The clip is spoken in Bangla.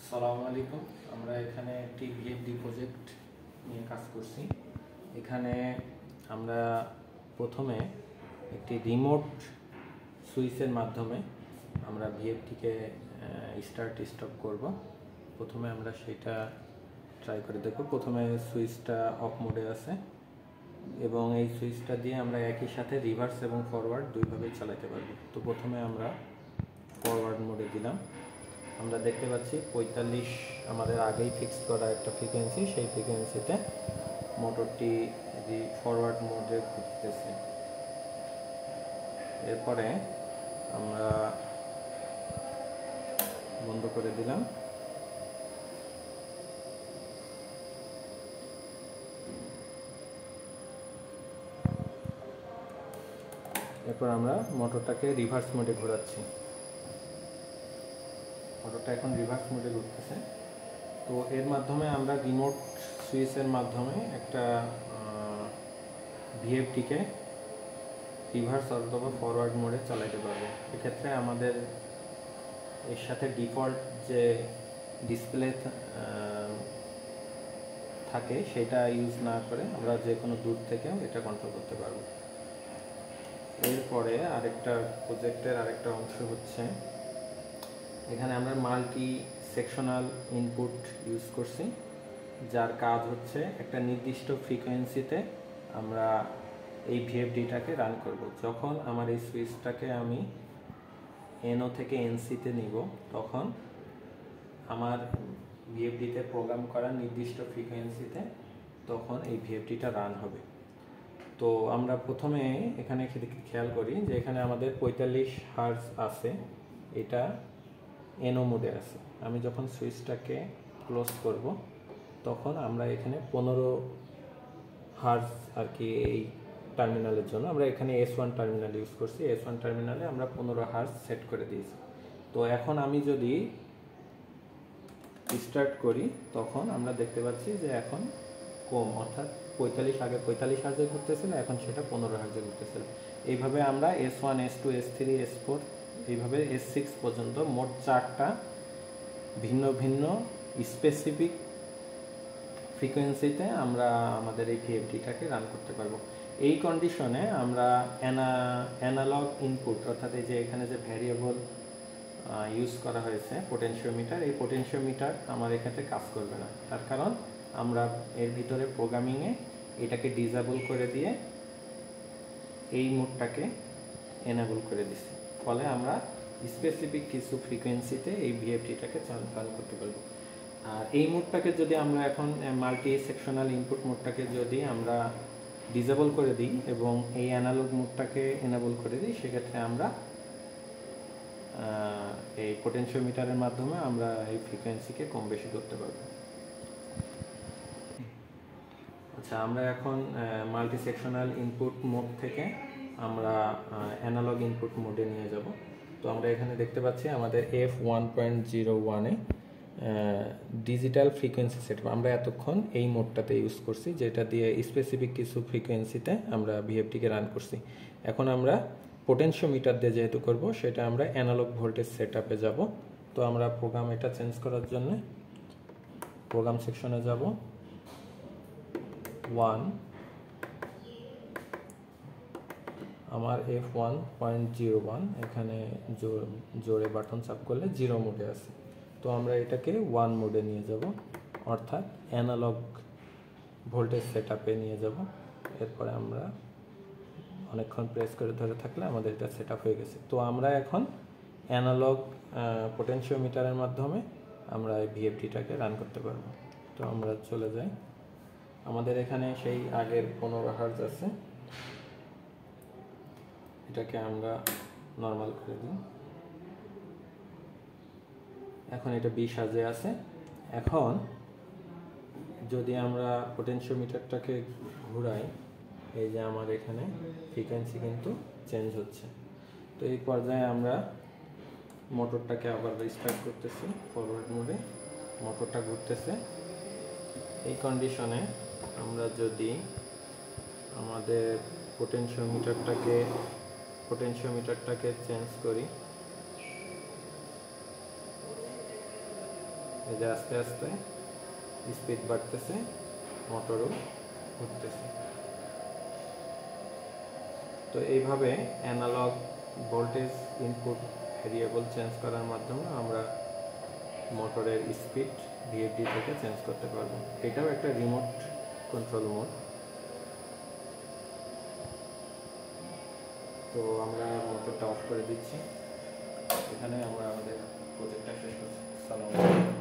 আসসালামু আলাইকুম। আমরা এখানে একটি ভিএফডি প্রজেক্ট নিয়ে কাজ করছি। এখানে আমরা প্রথমে একটি রিমোট সুইচের মাধ্যমে আমরা ভিএফডিকে স্টার্ট স্টপ করব। প্রথমে আমরা সেটা ট্রাই করে দেখব। প্রথমে সুইচটা অফ মোডে আছে এবং এই সুইচটা দিয়ে আমরা একই সাথে রিভার্স এবং ফরওয়ার্ড দুইভাবেই চালাতে পারবো। তো প্রথমে আমরা ফরওয়ার্ড মোডে দিলাম। আমরা দেখতে পাচ্ছি 45 আমাদের আগেই ফিক্স করা একটা ফ্রিকোয়েন্সি, সেই ফ্রিকোয়েন্সিতে মোটরটি ফরওয়ার্ড মোডে ঘুরতেছে। এরপরে আমরা বন্ধ করে দিলাম। এরপর আমরা মোটরটাকে রিভার্স মোডে ঘোরাচ্ছি। মোটরটা এখন রিভার্স মোডে ঘুরতেছে। তো এর মাধ্যমে আমরা রিমোট সুইচের মাধ্যমে একটা ভিএফডিকে রিভার্স অথবা ফরওয়ার্ড মোডে চালাতে পারবো। এক্ষেত্রে আমাদের এর সাথে ডিফল্ট যে ডিসপ্লে থাকে সেটা ইউজ না করে আমরা যে কোনো দূর থেকেও এটা কন্ট্রোল করতে পারবো। এরপরে আরেকটা প্রজেক্টের আরেকটা অংশ হচ্ছে, এখানে আমরা মাল্টি সেকশনাল ইনপুট ইউজ করছি, যার কাজ হচ্ছে একটা নির্দিষ্ট ফ্রিকোয়েন্সিতে আমরা এই ভিএফডিটাকে রান করব। যখন আমার এই সুইচটাকে আমি এনও থেকে এনসিতে নিব, তখন আমার ভিএফডিতে প্রোগ্রাম করা নির্দিষ্ট ফ্রিকোয়েন্সিতে তখন এই ভিএফডিটা রান হবে। তো আমরা প্রথমে এখানে খেয়াল করি যে এখানে আমাদের 45 হার্জ আছে, এটা এনও মোডে আছে। আমি যখন সুইচটাকে ক্লোজ করব তখন আমরা এখানে 15 হার্জ আর কি এই টার্মিনালের জন্য আমরা এখানে S1 টার্মিনাল ইউজ করছি। S1 টার্মিনালে আমরা 15 হার্জ সেট করে দিয়েছি। তো এখন আমি যদি স্টার্ট করি তখন আমরা দেখতে পাচ্ছি যে এখন কম, অর্থাৎ 45 আগে 45 হার্জে ঘুরতেছিল, এখন সেটা 15 হার্জে ঘুরতেছিল। এইভাবে আমরা S1 S2 S3 S4 এইভাবে S6 পর্যন্ত মোট 4টা ভিন্ন ভিন্ন স্পেসিফিক ফ্রিকোয়েন্সিতে আমরা আমাদের এই ভিএফডিটাকে রান করতে পারবো। এই কন্ডিশনে আমরা অ্যানালগ ইনপুট, অর্থাৎ এই যে এখানে যে ভ্যারিয়েবল ইউজ করা হয়েছে পোটেনশিওমিটার, এই পোটেনশিওমিটার আমার এক্ষেত্রে কাজ করবে না। তার কারণ আমরা এর ভিতরে প্রোগ্রামিংয়ে এটাকে ডিসেবল করে দিয়ে এই মোডটাকে এনেবল করে দিচ্ছি। ফলে আমরা স্পেসিফিক কিছু ফ্রিকোয়েন্সিতে এই ভিএফডিটাকে চালু করতে পারবো। আর এই মোডটাকে যদি আমরা এখন মাল্টি সেকশনাল ইনপুট মোডটাকে যদি আমরা ডিসেবল করে দিই এবং এই অ্যানালগ মোডটাকে এনেবল করে দিই, সেক্ষেত্রে আমরা এই পোটেনশিওমিটারের মাধ্যমে আমরা এই ফ্রিকোয়েন্সিকে কম বেশি করতে পারবো। আচ্ছা, আমরা এখন মাল্টি সেকশনাল ইনপুট মোড থেকে আমরা অ্যানালগ ইনপুট মোডে নিয়ে যাব। তো আমরা এখানে দেখতে পাচ্ছি আমাদের F1.01-এ ডিজিটাল ফ্রিকোয়েন্সি সেট আমরা এতক্ষণ এই মোডটাতে ইউজ করছি, যেটা দিয়ে স্পেসিফিক কিছু ফ্রিকোয়েন্সিতে আমরা ভিএফডিকে রান করছি। এখন আমরা পোটেনশিওমিটার দিয়ে যেহেতু করব, সেটা আমরা অ্যানালগ ভোল্টেজ সেটআপে যাব। তো আমরা প্রোগ্রাম এটা চেঞ্জ করার জন্য প্রোগ্রাম সেকশনে যাব। 1 আমার F1.01 এখানে জোরে বাটন চাপ করলে 0 মোডে আছে। তো আমরা এটাকে 1 মোডে নিয়ে যাব, অর্থাৎ অ্যানালগ ভোল্টেজ সেটআপে নিয়ে যাব। এরপরে আমরা অনেকক্ষণ প্রেস করে ধরে থাকলে আমাদের এটা সেটআপ হয়ে গেছে। তো আমরা এখন অ্যানালগ পোটেনশিওমিটারের মাধ্যমে আমরা এই ভিএফডিটাকে রান করতে পারবো। তো আমরা চলে যাই, আমাদের এখানে সেই আগের 15 হার্জ আছে, এটাকে আমরা নর্মাল করে দিই। এখন এটা 20 হার্জে আছে। এখন যদি আমরা পোটেনশিওমিটারটাকে ঘুরাই, এই যে আমার এখানে ফ্রিকোয়েন্সি কিন্তু চেঞ্জ হচ্ছে। তো এই পর্যায়ে আমরা মোটরটাকে আবার রিস্টার্ট করতেছি ফরওয়ার্ড মোডে, মোটরটা ঘুরতেছে। এই কন্ডিশনে আমরা যদি আমাদের পোটেনশিওমিটারটাকে চেঞ্জ করি, এই যে আস্তে আস্তে স্পিড বাড়তেছে, মোটরও ঘুরতেছে। তো এইভাবে analogue voltage input variable change করার মাধ্যমে আমরা মোটরের স্পিড ভিএফডি থেকে চেঞ্জ করতে পারবো। এটাও একটা রিমোট কন্ট্রোল মোড। তো আমরা মোটরটা অফ করে দিচ্ছি। এখানে আমরা আমাদের প্রজেক্টটা শেষ করছি। সালাম।